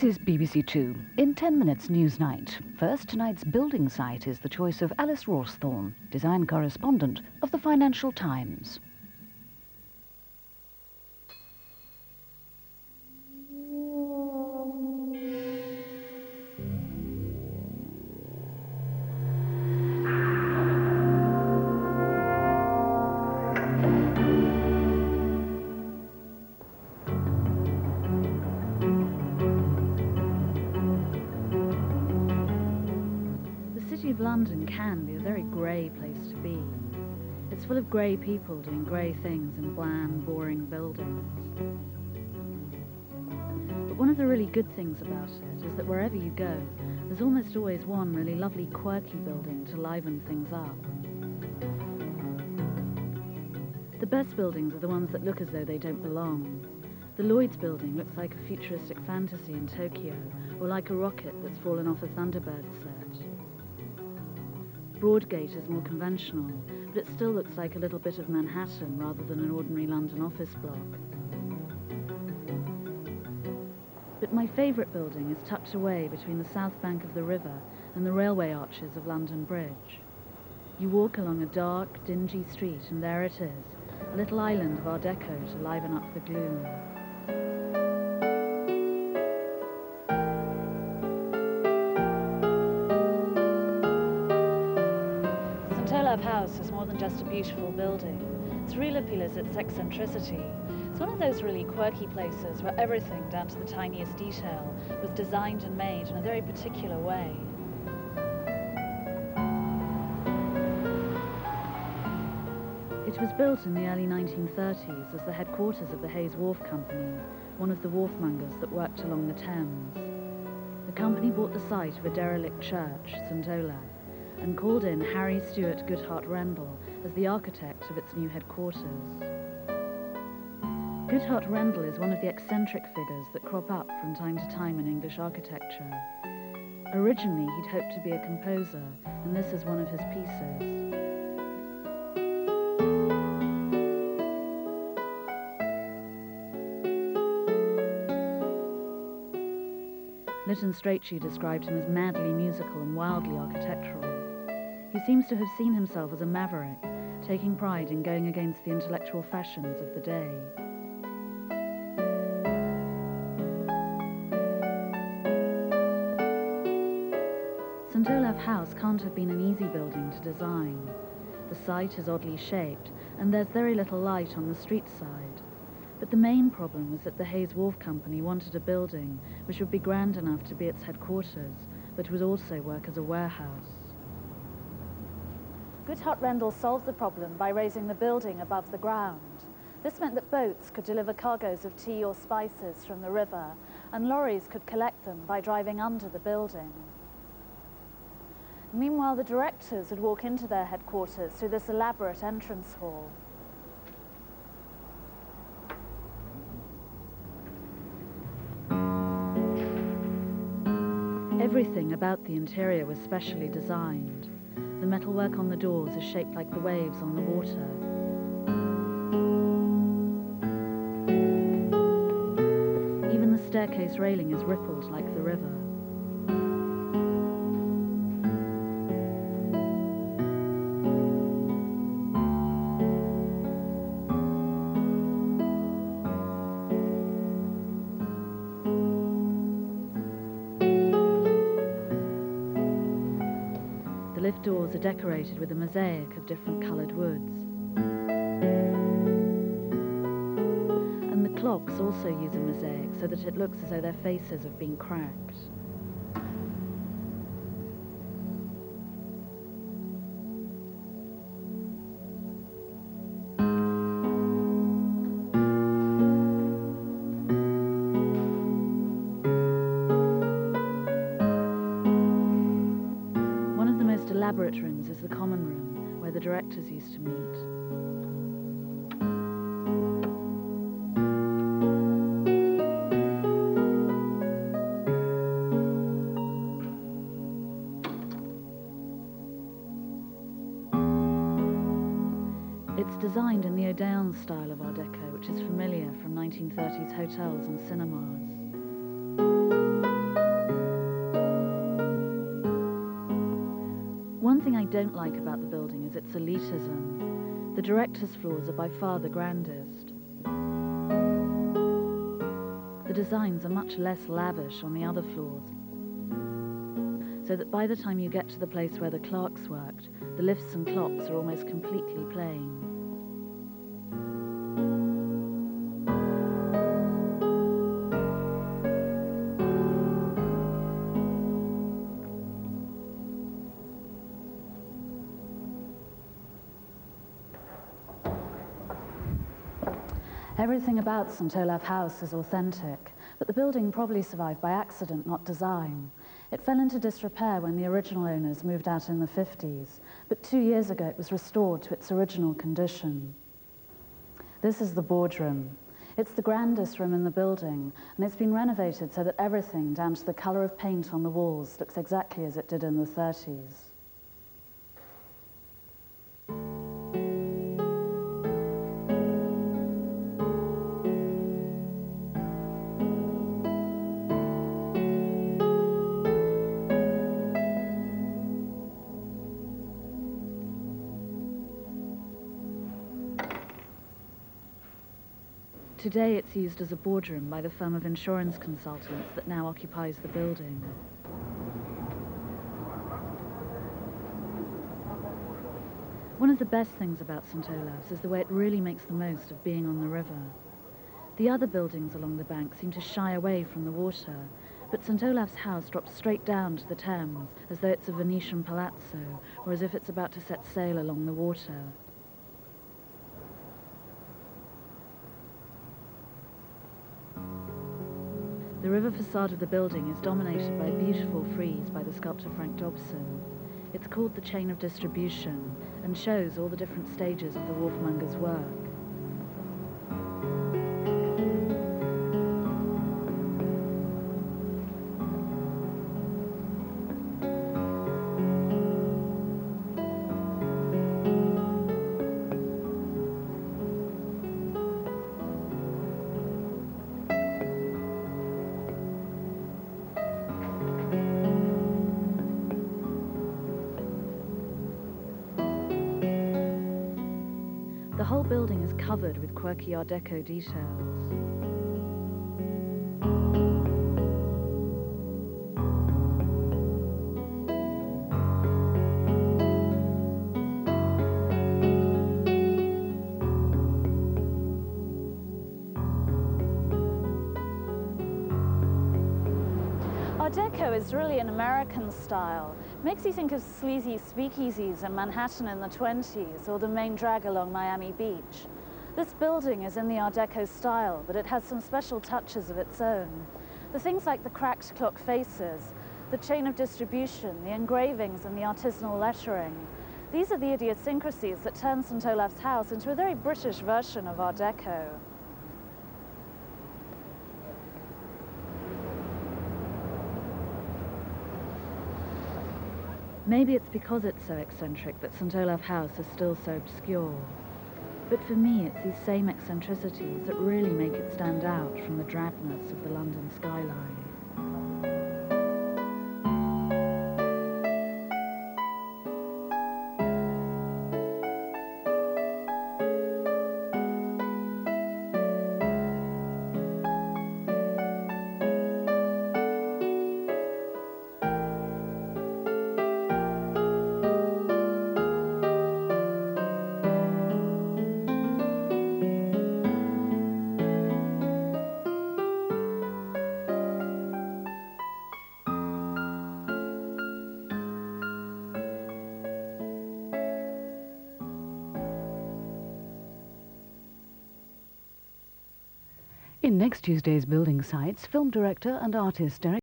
This is BBC Two. In 10 minutes Newsnight. First, tonight's building site is the choice of Alice Rawsthorne, design correspondent of the Financial Times. London can be a very grey place to be. It's full of grey people doing grey things in bland, boring buildings. But one of the really good things about it is that wherever you go, there's almost always one really lovely, quirky building to liven things up. The best buildings are the ones that look as though they don't belong. The Lloyds Building looks like a futuristic fantasy in Tokyo, or like a rocket that's fallen off a Thunderbird set. Broadgate is more conventional, but it still looks like a little bit of Manhattan rather than an ordinary London office block. But my favourite building is tucked away between the south bank of the river and the railway arches of London Bridge. You walk along a dark, dingy street and there it is, a little island of Art Deco to liven up the gloom. Olaf House is more than just a beautiful building. Its real appeal is its eccentricity. It's one of those really quirky places where everything, down to the tiniest detail, was designed and made in a very particular way. It was built in the early 1930s as the headquarters of the Hayes Wharf Company, one of the wharfmongers that worked along the Thames. The company bought the site of a derelict church, St. Olaf, and called in Harry Stewart Goodhart Rendell as the architect of its new headquarters. Goodhart Rendell is one of the eccentric figures that crop up from time to time in English architecture. Originally, he'd hoped to be a composer, and this is one of his pieces. Lytton Strachey described him as madly musical and wildly architectural. He seems to have seen himself as a maverick, taking pride in going against the intellectual fashions of the day. St. Olaf House can't have been an easy building to design. The site is oddly shaped, and there's very little light on the street side. But the main problem was that the Hayes Wharf Company wanted a building which would be grand enough to be its headquarters, but would also work as a warehouse. Goodhart Rendell solved the problem by raising the building above the ground. This meant that boats could deliver cargoes of tea or spices from the river, and lorries could collect them by driving under the building. Meanwhile, the directors would walk into their headquarters through this elaborate entrance hall. Everything about the interior was specially designed. The metalwork on the doors is shaped like the waves on the water. Even the staircase railing is rippled like the river. The lift doors are decorated with a mosaic of different coloured woods. And the clocks also use a mosaic so that it looks as though their faces have been cracked. Elaborate rooms is the common room, where the directors used to meet. It's designed in the Odeon style of Art Deco, which is familiar from 1930s hotels and cinemas. don't like about the building is its elitism. The director's floors are by far the grandest. The designs are much less lavish on the other floors, so that by the time you get to the place where the clerks worked, the lifts and clocks are almost completely plain. Everything about St Olaf House is authentic, but the building probably survived by accident, not design. It fell into disrepair when the original owners moved out in the 50s, but 2 years ago it was restored to its original condition. This is the Boardroom. It's the grandest room in the building, and it's been renovated so that everything, down to the colour of paint on the walls, looks exactly as it did in the 30s. Today it's used as a boardroom by the firm of insurance consultants that now occupies the building. One of the best things about St Olaf's is the way it really makes the most of being on the river. The other buildings along the bank seem to shy away from the water, but St Olaf's house drops straight down to the Thames, as though it's a Venetian palazzo, or as if it's about to set sail along the water. The river facade of the building is dominated by a beautiful frieze by the sculptor Frank Dobson. It's called the Chain of Distribution and shows all the different stages of the wharfmonger's work. The whole building is covered with quirky Art Deco details. Art Deco is really an American style. It makes you think of sleazy speakeasies in Manhattan in the 20s or the main drag along Miami Beach. This building is in the Art Deco style, but it has some special touches of its own. The things like the cracked clock faces, the chain of distribution, the engravings and the artisanal lettering. These are the idiosyncrasies that turn St Olaf's house into a very British version of Art Deco. Maybe it's because it's so eccentric that St Olaf House is still so obscure. But for me, it's these same eccentricities that really make it stand out from the drabness of the London skyline. In next Tuesday's Building Sites, film director and artist Derek